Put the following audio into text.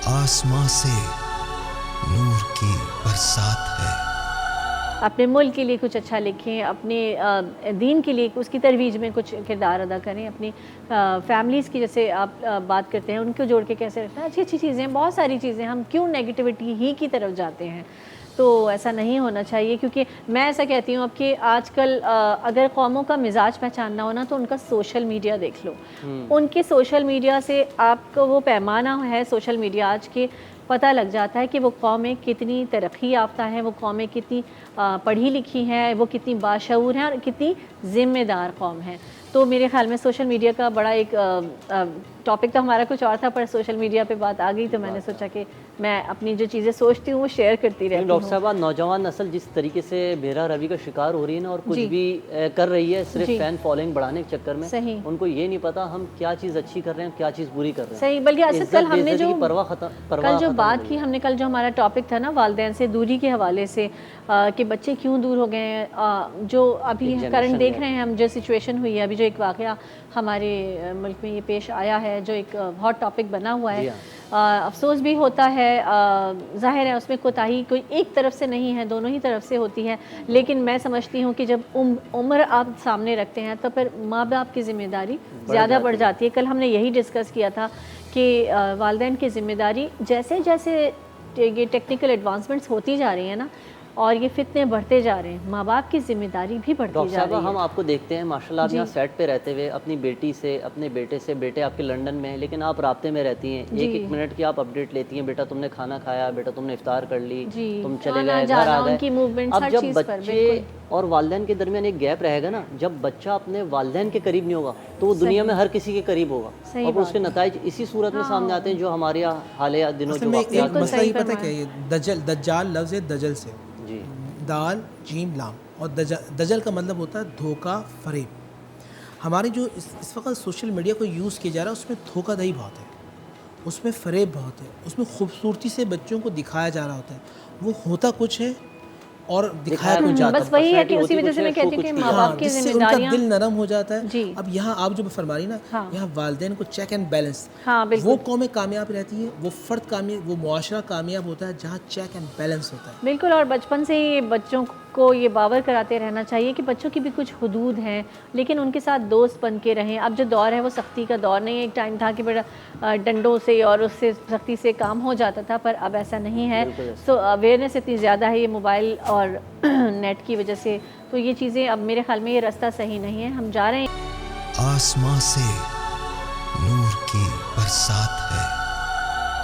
آسماں سے نور کی برسات ہے۔ اپنے ملک کے لیے کچھ اچھا لکھیں، اپنے دین کے لیے اس کی ترویج میں کچھ کردار ادا کریں، اپنی فیملیز کی جیسے آپ بات کرتے ہیں ان کو جوڑ کے کیسے رکھنا ہے، اچھی اچھی چیزیں ہیں، بہت ساری چیزیں، ہم کیوں نیگیٹیوٹی ہی کی طرف جاتے ہیں؟ تو ایسا نہیں ہونا چاہیے، کیونکہ میں ایسا کہتی ہوں اب کہ آج کل اگر قوموں کا مزاج پہچاننا ہو نا تو ان کا سوشل میڈیا دیکھ لو، ان کے سوشل میڈیا سے آپ کو وہ پیمانہ ہے سوشل میڈیا آج کے پتہ لگ جاتا ہے کہ وہ قومیں کتنی ترقی یافتہ ہیں، وہ قومیں کتنی پڑھی لکھی ہیں، وہ کتنی باشعور ہیں اور کتنی ذمہ دار قوم ہیں۔ تو میرے خیال میں سوشل میڈیا کا بڑا ایک ٹاپک تو ہمارا کچھ اور تھا، پر سوشل میڈیا پہ بات آ گئی تو میں نے سوچا کہ میں اپنی جو چیزیں سوچتی ہوں وہ شیئر کرتی رہتی ہوں۔ ڈاکٹر صاحبہ، نوجوان نسل جس طریقے سے بھیرا روی کا شکار ہو رہی ہے نا، اور کچھ بھی کر رہی ہے صرف فین فالوئنگ بڑھانے کے چکر میں، ان کو یہ نہیں پتا ہم کیا چیز اچھی کر رہے ہیں، کیا چیز بری کر رہے ہیں۔ صحیح، بلکہ اسد کل ہم نے جو بات کی، ہم نے کل جو ہمارا ٹاپک تھا نا والدین سے دوری کے حوالے سے، کہ بچے کیوں دور ہو گئے ہیں، جو ابھی کرنٹ دیکھ رہے ہیں ہم، جو سچویشن ہوئی ہے ابھی، جو ایک واقعہ ہمارے ملک میں یہ پیش آیا ہے جو ایک ہاٹ ٹاپک بنا ہوا ہے، افسوس بھی ہوتا ہے، ظاہر ہے اس میں کوتاہی کوئی ایک طرف سے نہیں ہے، دونوں ہی طرف سے ہوتی ہے، لیکن میں سمجھتی ہوں کہ جب عمر آپ سامنے رکھتے ہیں تو پھر ماں باپ کی ذمہ داری زیادہ بڑھ جاتی ہے۔ کل ہم نے یہی ڈسکس کیا تھا کہ والدین کی ذمہ داری جیسے جیسے یہ ٹیکنیکل ایڈوانسمنٹس ہوتی جا رہی ہیں نا اور یہ فتنے بڑھتے جا رہے ہیں، ماں باپ کی ذمہ داری بھی بڑھتی جا رہی ہے۔ ڈاکٹر صاحبہ، ہم آپ کو دیکھتے ہیں ماشاءاللہ، آپ یہاں سیٹ پہ رہتے ہوئے اپنی بیٹی سے، اپنے بیٹے سے، بیٹے آپ کے لنڈن میں ہیں لیکن آپ رابطے میں رہتی ہیں، ایک ایک منٹ کی آپ اپڈیٹ لیتی ہیں، بیٹا تم نے کھانا کھایا، بیٹا تم نے افطار کر لی، تم چلے گئے، گھر آ گئے۔ اب جب بچے اور والدین کے درمیان ایک گیپ رہے گا نا، جب بچہ اپنے والدین کے قریب نہیں ہوگا تو وہ دنیا میں ہر کسی کے قریب ہوگا، اور اس کے نتائج اسی صورت میں سامنے آتے ہیں جو ہمارے حالیہ دنوں جو ایک مسئلہ یہ پتہ کیا ہے، دجال لفظ ہے دجل سے، دال جیم لام، اور دجل کا مطلب ہوتا ہے دھوکہ فریب۔ ہمارے جو اس وقت سوشل میڈیا کو یوز کیا جا رہا ہے اس میں دھوکہ دہی بہت ہے، اس میں فریب بہت ہے، اس میں خوبصورتی سے بچوں کو دکھایا جا رہا ہوتا ہے، وہ ہوتا کچھ ہے اور دکھایا کچھ جاتا ہے۔ بس وہی ہے کہ اسی وجہ سے میں کہتی ہوں کہ ماں باپ کی جس سے ذمہ ان کا داریاں، دل نرم ہو جاتا ہے۔ اب یہاں آپ جو فرما رہی نا، یہاں والدین کو چیک اینڈ بیلنس، وہ قومیں کامیاب رہتی ہے، وہ فرد کامیاب، وہ معاشرہ کامیاب ہوتا ہے جہاں چیک اینڈ بیلنس ہوتا ہے۔ بالکل، اور بچپن سے ہی بچوں کو یہ باور کراتے رہنا چاہیے کہ بچوں کی بھی کچھ حدود ہیں، لیکن ان کے ساتھ دوست بن کے رہیں۔ اب جو دور ہے وہ سختی کا دور نہیں ہے، ایک ٹائم تھا کہ بڑا ڈنڈوں سے اور اس سے سختی سے کام ہو جاتا تھا، پر اب ایسا نہیں ہے۔ سو اویئرنیس اتنی زیادہ ہے یہ موبائل اور نیٹ کی وجہ سے، تو یہ چیزیں اب میرے خیال میں یہ راستہ صحیح نہیں ہے، ہم جا رہے ہیں۔ آسماں سے نور کی برسات ہے۔